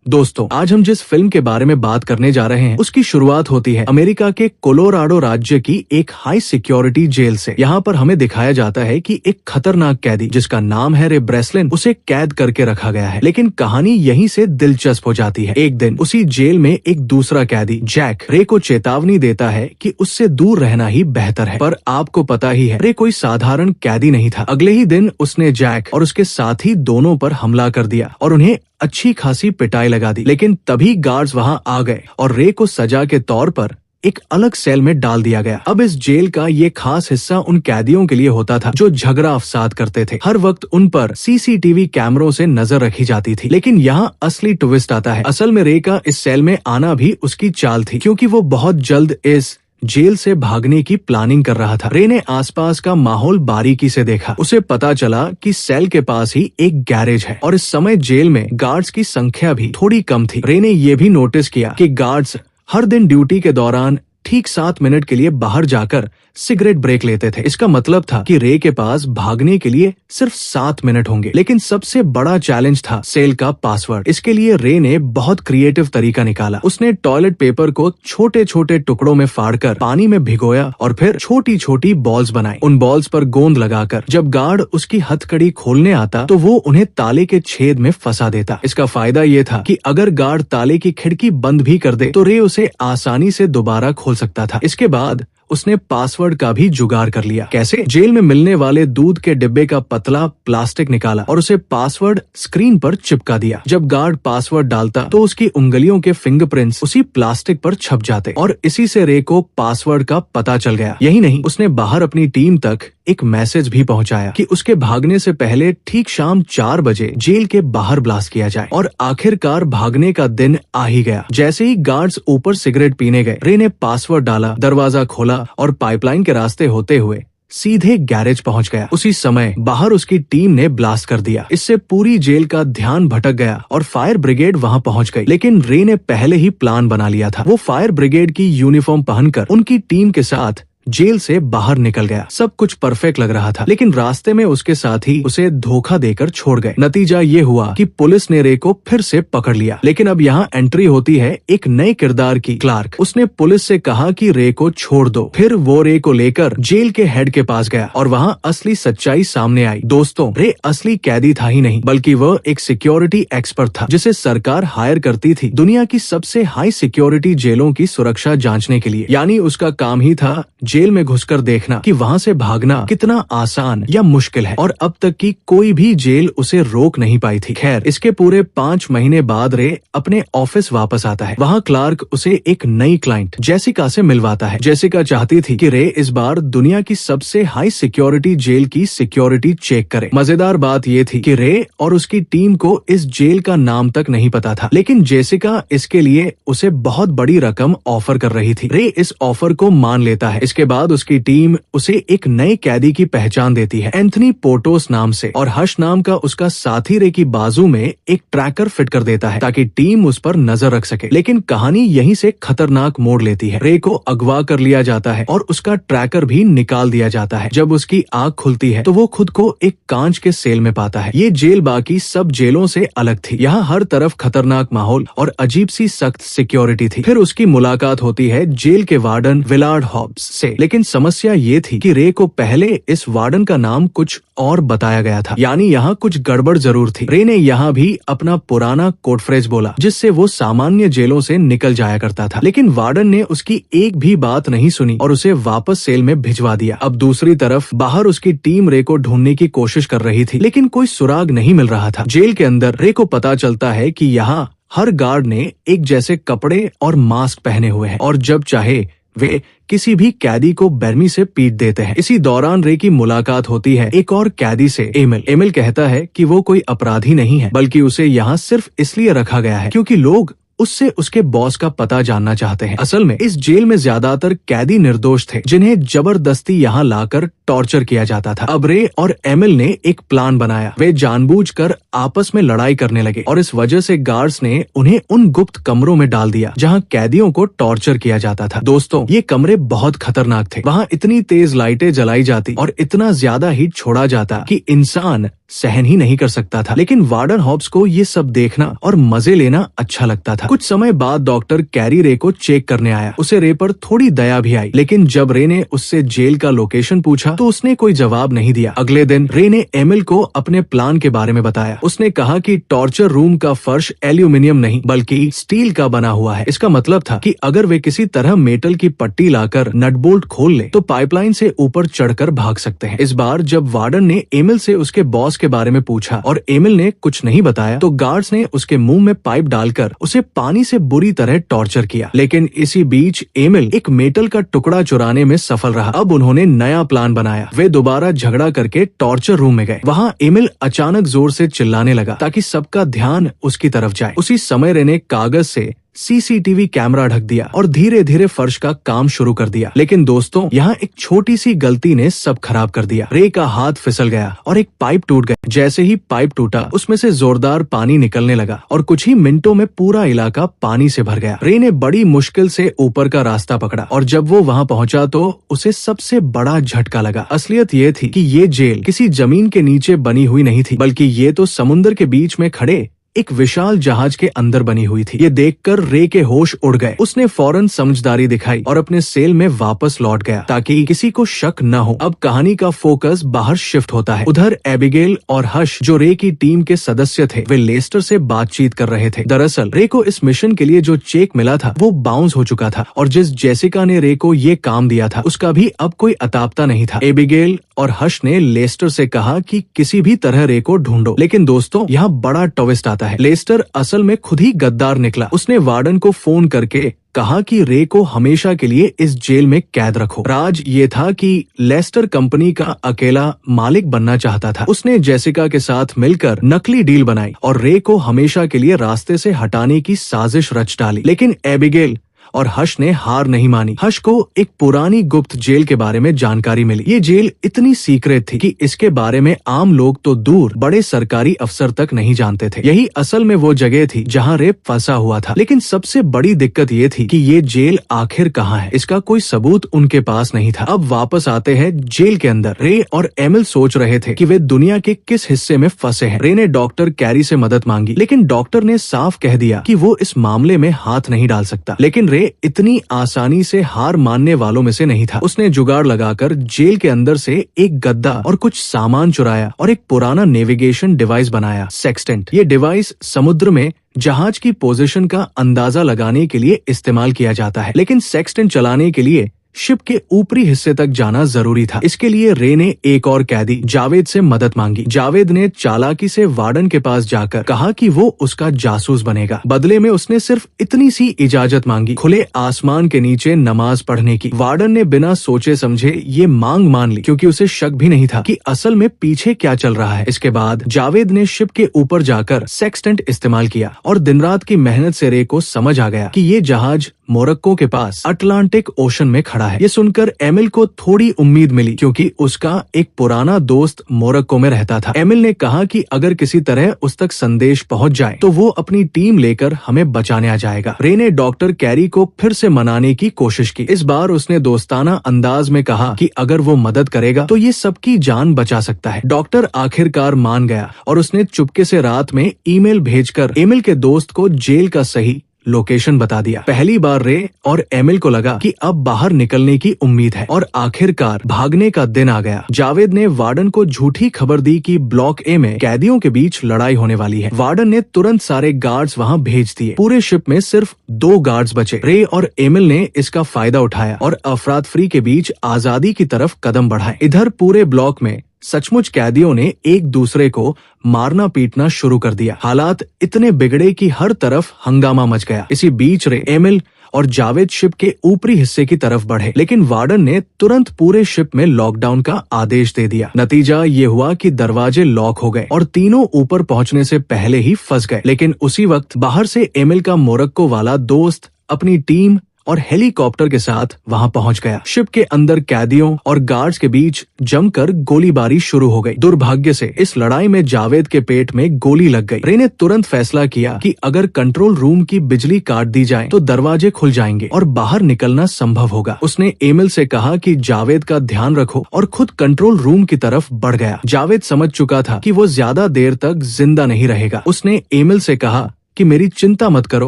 दोस्तों, आज हम जिस फिल्म के बारे में बात करने जा रहे हैं उसकी शुरुआत होती है अमेरिका के कोलोराडो राज्य की एक हाई सिक्योरिटी जेल से। यहाँ पर हमें दिखाया जाता है कि एक खतरनाक कैदी जिसका नाम है रे ब्रेसलिन, उसे कैद करके रखा गया है। लेकिन कहानी यहीं से दिलचस्प हो जाती है। एक दिन उसी जेल में एक दूसरा कैदी जैक रे को चेतावनी देता है कि उससे दूर रहना ही बेहतर है। पर आपको पता ही है, रे कोई साधारण कैदी नहीं था। अगले ही दिन उसने जैक और उसके साथी दोनों पर हमला कर दिया और उन्हें अच्छी खासी पिटाई लगा दी। लेकिन तभी गार्ड्स वहां आ गए और रे को सजा के तौर पर एक अलग सेल में डाल दिया गया। अब इस जेल का ये खास हिस्सा उन कैदियों के लिए होता था जो झगड़ा अफसाद करते थे। हर वक्त उन पर सीसीटीवी कैमरों से नजर रखी जाती थी। लेकिन यहाँ असली ट्विस्ट आता है। असल में रे का इस सेल में आना भी उसकी चाल थी, क्योंकि वो बहुत जल्द इस जेल से भागने की प्लानिंग कर रहा था। रे ने आसपास का माहौल बारीकी से देखा। उसे पता चला कि सेल के पास ही एक गैरेज है और इस समय जेल में गार्ड्स की संख्या भी थोड़ी कम थी। रे ने ये भी नोटिस किया कि गार्ड्स हर दिन ड्यूटी के दौरान ठीक 7 मिनट के लिए बाहर जाकर सिगरेट ब्रेक लेते थे। इसका मतलब था कि रे के पास भागने के लिए सिर्फ 7 मिनट होंगे। लेकिन सबसे बड़ा चैलेंज था सेल का पासवर्ड। इसके लिए रे ने बहुत क्रिएटिव तरीका निकाला। उसने टॉयलेट पेपर को छोटे छोटे टुकड़ों में फाड़कर पानी में भिगोया और फिर छोटी छोटी बॉल्स बनाई। उन बॉल्स पर गोंद लगाकर जब गार्ड उसकी हथकड़ी खोलने आता तो वो उन्हें ताले के छेद में फंसा देता। इसका फायदा ये था कि अगर गार्ड ताले की खिड़की बंद भी कर दे तो रे उसे आसानी से दोबारा खोल सकता था। इसके बाद उसने पासवर्ड का भी जुगाड़ कर लिया। कैसे? जेल में मिलने वाले दूध के डिब्बे का पतला प्लास्टिक निकाला और उसे पासवर्ड स्क्रीन पर चिपका दिया। जब गार्ड पासवर्ड डालता तो उसकी उंगलियों के फिंगरप्रिंट्स उसी प्लास्टिक पर छप जाते और इसी से रे को पासवर्ड का पता चल गया। यही नहीं, उसने बाहर अपनी टीम तक एक मैसेज भी पहुंचाया कि उसके भागने से पहले ठीक शाम 4 बजे जेल के बाहर ब्लास्ट किया जाए। और आखिरकार भागने का दिन आ ही गया। जैसे ही गार्ड्स ऊपर सिगरेट पीने गए, रे ने पासवर्ड डाला, दरवाजा खोला और पाइपलाइन के रास्ते होते हुए सीधे गैरेज पहुंच गया। उसी समय बाहर उसकी टीम ने ब्लास्ट कर दिया। इससे पूरी जेल का ध्यान भटक गया और फायर ब्रिगेड वहां पहुंच गई। लेकिन रे ने पहले ही प्लान बना लिया था। वो फायर ब्रिगेड की यूनिफॉर्म पहनकर उनकी टीम के साथ जेल से बाहर निकल गया। सब कुछ परफेक्ट लग रहा था, लेकिन रास्ते में उसके साथी उसे धोखा देकर छोड़ गए। नतीजा ये हुआ कि पुलिस ने रे को फिर से पकड़ लिया। लेकिन अब यहाँ एंट्री होती है एक नए किरदार की, क्लार्क। उसने पुलिस से कहा कि रे को छोड़ दो। फिर वो रे को लेकर जेल के हेड के पास गया और वहाँ असली सच्चाई सामने आई। दोस्तों, रे असली कैदी था ही नहीं, बल्कि वह एक सिक्योरिटी एक्सपर्ट था जिसे सरकार हायर करती थी दुनिया की सबसे हाई सिक्योरिटी जेलों की सुरक्षा जांचने के लिए। यानी उसका काम ही था जेल में घुसकर देखना कि वहां से भागना कितना आसान या मुश्किल है। और अब तक की कोई भी जेल उसे रोक नहीं पाई थी। खैर, इसके पूरे 5 महीने बाद रे अपने ऑफिस वापस आता है। वहां क्लार्क उसे एक नई क्लाइंट जेसिका से मिलवाता है। जेसिका चाहती थी कि रे इस बार दुनिया की सबसे हाई सिक्योरिटी जेल की सिक्योरिटी चेक करे। मजेदार बात ये थी कि रे और उसकी टीम को इस जेल का नाम तक नहीं पता था, लेकिन जेसिका इसके लिए उसे बहुत बड़ी रकम ऑफर कर रही थी। रे इस ऑफर को मान लेता है। इसके बाद उसकी टीम उसे एक नए कैदी की पहचान देती है, एंथनी पोर्टोस नाम से, और हश नाम का उसका साथी रे की बाजू में एक ट्रैकर फिट कर देता है ताकि टीम उस पर नजर रख सके। लेकिन कहानी यहीं से खतरनाक मोड़ लेती है। रे को अगवा कर लिया जाता है और उसका ट्रैकर भी निकाल दिया जाता है। जब उसकी आंख खुलती है तो वो खुद को एक कांच के सेल में पाता है। ये जेल बाकी सब जेलों से अलग थी। यहाँ हर तरफ खतरनाक माहौल और अजीब सी सख्त सिक्योरिटी थी। फिर उसकी मुलाकात होती है जेल के वार्डन विलार्ड हॉब्स से। लेकिन समस्या ये थी कि रे को पहले इस वार्डन का नाम कुछ और बताया गया था, यानी यहाँ कुछ गड़बड़ जरूर थी। रे ने यहाँ भी अपना पुराना कोड फ्रेज बोला जिससे वो सामान्य जेलों से निकल जाया करता था। लेकिन वार्डन ने उसकी एक भी बात नहीं सुनी और उसे वापस सेल में भिजवा दिया। अब दूसरी तरफ बाहर उसकी टीम रे को ढूंढने की कोशिश कर रही थी, लेकिन कोई सुराग नहीं मिल रहा था। जेल के अंदर रे को पता चलता है कि यहाँ हर गार्ड ने एक जैसे कपड़े और मास्क पहने हुए हैं और जब चाहे वे किसी भी कैदी को बेरमी से पीट देते हैं। इसी दौरान रे की मुलाकात होती है एक और कैदी से, एमिल। एमिल कहता है कि वो कोई अपराधी नहीं है, बल्कि उसे यहाँ सिर्फ इसलिए रखा गया है क्योंकि लोग उससे उसके बॉस का पता जानना चाहते हैं। असल में इस जेल में ज्यादातर कैदी निर्दोष थे जिन्हें जबरदस्ती यहाँ लाकर टॉर्चर किया जाता था। अब रे और एमिल ने एक प्लान बनाया। वे जानबूझकर आपस में लड़ाई करने लगे और इस वजह से गार्ड्स ने उन्हें उन गुप्त कमरों में डाल दिया जहाँ कैदियों को टॉर्चर किया जाता था। दोस्तों, ये कमरे बहुत खतरनाक थे। वहाँ इतनी तेज लाइटें जलाई जाती और इतना ज्यादा हीट छोड़ा जाता कि इंसान सहन ही नहीं कर सकता था। लेकिन वार्डन हॉब्स को ये सब देखना और मजे लेना अच्छा लगता था। कुछ समय बाद डॉक्टर कैरी रे को चेक करने आया। उसे रे पर थोड़ी दया भी आई, लेकिन जब रे ने उससे जेल का लोकेशन पूछा तो उसने कोई जवाब नहीं दिया। अगले दिन रे ने एमिल को अपने प्लान के बारे में बताया। उसने कहा कि टॉर्चर रूम का फर्श एल्यूमिनियम नहीं बल्कि स्टील का बना हुआ है। इसका मतलब था कि अगर वे किसी तरह मेटल की पट्टी लाकर नट बोल्ट खोल ले तो पाइपलाइन से ऊपर चढ़कर भाग सकते हैं। इस बार जब वार्डन ने एमिल से उसके बॉस के बारे में पूछा और एमिल ने कुछ नहीं बताया तो गार्ड्स ने उसके मुंह में पाइप डालकर उसे पानी से बुरी तरह टॉर्चर किया। लेकिन इसी बीच एमिल एक मेटल का टुकड़ा चुराने में सफल रहा। अब उन्होंने नया प्लान बनाया। वे दोबारा झगड़ा करके टॉर्चर रूम में गए। वहाँ एमिल अचानक जोर से चिल्लाने लगा ताकि सबका ध्यान उसकी तरफ जाए। उसी समय रे ने कागज से सीसीटीवी कैमरा ढक दिया और धीरे धीरे फर्श का काम शुरू कर दिया। लेकिन दोस्तों, यहाँ एक छोटी सी गलती ने सब खराब कर दिया। रे का हाथ फिसल गया और एक पाइप टूट गया। जैसे ही पाइप टूटा उसमें से जोरदार पानी निकलने लगा और कुछ ही मिनटों में पूरा इलाका पानी से भर गया। रे ने बड़ी मुश्किल से ऊपर का रास्ता पकड़ा और जब वो वहाँ पहुँचा तो उसे सबसे बड़ा झटका लगा। असलियत ये थी कि ये जेल किसी जमीन के नीचे बनी हुई नहीं थी, बल्कि ये तो समुद्र के बीच में खड़े एक विशाल जहाज के अंदर बनी हुई थी। ये देखकर रे के होश उड़ गए। उसने फौरन समझदारी दिखाई और अपने सेल में वापस लौट गया ताकि किसी को शक न हो। अब कहानी का फोकस बाहर शिफ्ट होता है। उधर एबिगेल और हश, जो रे की टीम के सदस्य थे, वे लेस्टर से बातचीत कर रहे थे। दरअसल रे को इस मिशन के लिए जो चेक मिला था वो बाउंस हो चुका था और जिस जेसिका ने रे को ये काम दिया था उसका भी अब कोई अतापता नहीं था। एबिगेल और हश ने लेस्टर से कहा कि किसी भी तरह रे को ढूंढो। लेकिन दोस्तों, यहाँ बड़ा ट्विस्ट आता है। लेस्टर असल में खुद ही गद्दार निकला। उसने वार्डन को फोन करके कहा कि रे को हमेशा के लिए इस जेल में कैद रखो। राज ये था कि लेस्टर कंपनी का अकेला मालिक बनना चाहता था। उसने जेसिका के साथ मिलकर नकली डील बनाई और रे को हमेशा के लिए रास्ते से हटाने की साजिश रच डाली। लेकिन एबिगेल और हश ने हार नहीं मानी। हश को एक पुरानी गुप्त जेल के बारे में जानकारी मिली। ये जेल इतनी सीक्रेट थी कि इसके बारे में आम लोग तो दूर, बड़े सरकारी अफसर तक नहीं जानते थे। यही असल में वो जगह थी जहाँ रे फंसा हुआ था। लेकिन सबसे बड़ी दिक्कत ये थी कि ये जेल आखिर कहाँ है, इसका कोई सबूत उनके पास नहीं था। अब वापस आते हैं जेल के अंदर। रे और एमिल सोच रहे थे कि वे दुनिया के किस हिस्से में फंसे हैं। रे ने डॉक्टर कैरी से मदद मांगी, लेकिन डॉक्टर ने साफ कह दिया कि वो इस मामले में हाथ नहीं डाल सकता। लेकिन रे इतनी आसानी से हार मानने वालों में से नहीं था। उसने जुगाड़ लगाकर जेल के अंदर से एक गद्दा और कुछ सामान चुराया और एक पुराना नेविगेशन डिवाइस बनाया, सेक्सटेंट। ये डिवाइस समुद्र में जहाज की पोजीशन का अंदाजा लगाने के लिए इस्तेमाल किया जाता है, लेकिन सेक्सटेंट चलाने के लिए शिप के ऊपरी हिस्से तक जाना जरूरी था। इसके लिए रे ने एक और कैदी जावेद से मदद मांगी। जावेद ने चालाकी से वार्डन के पास जाकर कहा कि वो उसका जासूस बनेगा। बदले में उसने सिर्फ इतनी सी इजाजत मांगी, खुले आसमान के नीचे नमाज पढ़ने की। वार्डन ने बिना सोचे समझे ये मांग मान ली, क्योंकि उसे शक भी नहीं था कि असल में पीछे क्या चल रहा है। इसके बाद जावेद ने शिप के ऊपर जाकर सेक्सटेंट इस्तेमाल किया और दिन रात की मेहनत से रे को समझ आ गया कि ये जहाज मोरक्को के पास अटलांटिक ओशन में खड़ा है। ये सुनकर एमिल को थोड़ी उम्मीद मिली, क्योंकि उसका एक पुराना दोस्त मोरक्को में रहता था। एमिल ने कहा कि अगर किसी तरह उस तक संदेश पहुंच जाए तो वो अपनी टीम लेकर हमें बचाने आ जाएगा। रे ने डॉक्टर कैरी को फिर से मनाने की कोशिश की। इस बार उसने दोस्ताना अंदाज में कहा कि अगर वो मदद करेगा तो ये सबकी जान बचा सकता है। डॉक्टर आखिरकार मान गया और उसने चुपके से रात में ईमेल भेजकर एमिल के दोस्त को जेल का सही लोकेशन बता दिया। पहली बार रे और एमिल को लगा कि अब बाहर निकलने की उम्मीद है और आखिरकार भागने का दिन आ गया। जावेद ने वार्डन को झूठी खबर दी कि ब्लॉक ए में कैदियों के बीच लड़ाई होने वाली है। वार्डन ने तुरंत सारे गार्ड्स वहां भेज दिए। पूरे शिप में सिर्फ 2 गार्ड्स बचे। रे और एमिल ने इसका फायदा उठाया और अफरातफरी के बीच आजादी की तरफ कदम बढ़ाए। इधर पूरे ब्लॉक में सचमुच कैदियों ने एक दूसरे को मारना पीटना शुरू कर दिया। हालात इतने बिगड़े कि हर तरफ हंगामा मच गया। इसी बीच रे, एमिल और जावेद शिप के ऊपरी हिस्से की तरफ बढ़े, लेकिन वार्डन ने तुरंत पूरे शिप में लॉकडाउन का आदेश दे दिया। नतीजा ये हुआ कि दरवाजे लॉक हो गए और तीनों ऊपर पहुंचने से पहले ही फंस गए। लेकिन उसी वक्त बाहर से एमिल का मोरक्को वाला दोस्त अपनी टीम और हेलीकॉप्टर के साथ वहां पहुंच गया। शिप के अंदर कैदियों और गार्ड्स के बीच जमकर गोलीबारी शुरू हो गई। दुर्भाग्य से इस लड़ाई में जावेद के पेट में गोली लग गई। रे ने तुरंत फैसला किया कि अगर कंट्रोल रूम की बिजली काट दी जाए तो दरवाजे खुल जाएंगे और बाहर निकलना संभव होगा। उसने एमिल से कहा कि जावेद का ध्यान रखो और खुद कंट्रोल रूम की तरफ बढ़ गया। जावेद समझ चुका था कि वो ज्यादा देर तक जिंदा नहीं रहेगा। उसने एमिल से कहा कि मेरी चिंता मत करो,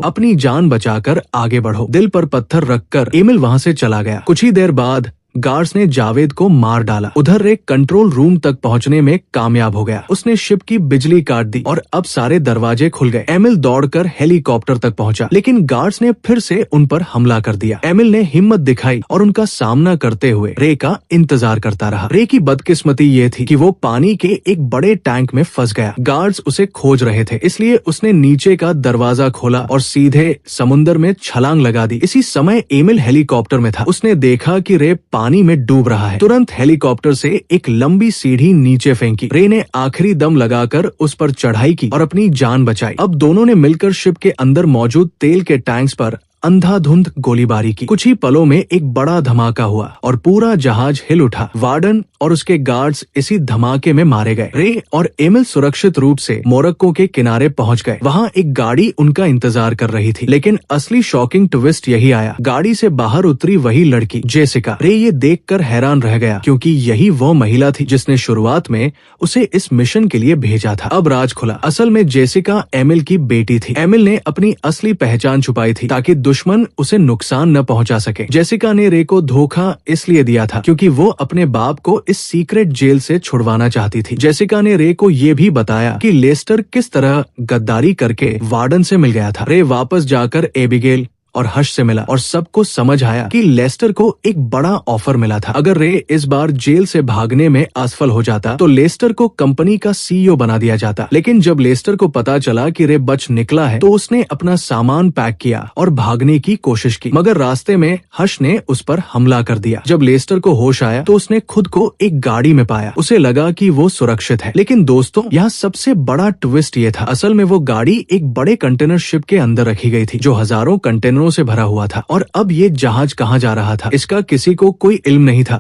अपनी जान बचाकर आगे बढ़ो। दिल पर पत्थर रखकर एमिल वहां से चला गया। कुछ ही देर बाद गार्ड्स ने जावेद को मार डाला। उधर रे कंट्रोल रूम तक पहुंचने में कामयाब हो गया। उसने शिप की बिजली काट दी और अब सारे दरवाजे खुल गए। एमिल दौड़कर हेलीकॉप्टर तक पहुंचा, लेकिन गार्ड्स ने फिर से उन पर हमला कर दिया। एमिल ने हिम्मत दिखाई और उनका सामना करते हुए रे का इंतजार करता रहा। रे की बदकिस्मती ये थी कि वो पानी के एक बड़े टैंक में फंस गया। गार्ड्स उसे खोज रहे थे, इसलिए उसने नीचे का दरवाजा खोला और सीधे समुद्र में छलांग लगा दी। इसी समय एमिल हेलीकॉप्टर में था। उसने देखा कि रे पानी में डूब रहा है। तुरंत हेलीकॉप्टर से एक लंबी सीढ़ी नीचे फेंकी। रे ने आखिरी दम लगाकर उस पर चढ़ाई की और अपनी जान बचाई। अब दोनों ने मिलकर शिप के अंदर मौजूद तेल के टैंक्स पर अंधाधुंध गोलीबारी की। कुछ ही पलों में एक बड़ा धमाका हुआ और पूरा जहाज हिल उठा। वार्डन और उसके गार्ड्स इसी धमाके में मारे गए। रे और एमिल सुरक्षित रूप से मोरक्को के किनारे पहुंच गए। वहां एक गाड़ी उनका इंतजार कर रही थी, लेकिन असली शॉकिंग ट्विस्ट यही आया। गाड़ी से बाहर उतरी वही लड़की जेसिका। रे ये देखकर हैरान रह गया, क्योंकि यही वो महिला थी जिसने शुरुआत में उसे इस मिशन के लिए भेजा था। अब राज खुला। असल में जेसिका एमिल की बेटी थी। एमिल ने अपनी असली पहचान छुपाई थी ताकि दुश्मन उसे नुकसान न पहुंचा सके। जेसिका ने रे को धोखा इसलिए दिया था क्योंकि वो अपने बाप को इस सीक्रेट जेल से छुड़वाना चाहती थी। जेसिका ने रे को ये भी बताया कि लेस्टर किस तरह गद्दारी करके वार्डन से मिल गया था। रे वापस जाकर एबिगेल और हश से मिला और सबको समझ आया कि लेस्टर को एक बड़ा ऑफर मिला था। अगर रे इस बार जेल से भागने में असफल हो जाता तो लेस्टर को कंपनी का सीईओ बना दिया जाता। लेकिन जब लेस्टर को पता चला कि रे बच निकला है तो उसने अपना सामान पैक किया और भागने की कोशिश की, मगर रास्ते में हश ने उस पर हमला कर दिया। जब लेस्टर को होश आया तो उसने खुद को एक गाड़ी में पाया। उसे लगा कि वो सुरक्षित है। लेकिन दोस्तों, यहाँ सबसे बड़ा ट्विस्ट ये था, असल में वो गाड़ी एक बड़े कंटेनर शिप के अंदर रखी गई थी जो हजारों कंटेनरों से भरा हुआ था। और अब ये जहाज कहाँ जा रहा था इसका किसी को कोई इल्म नहीं था।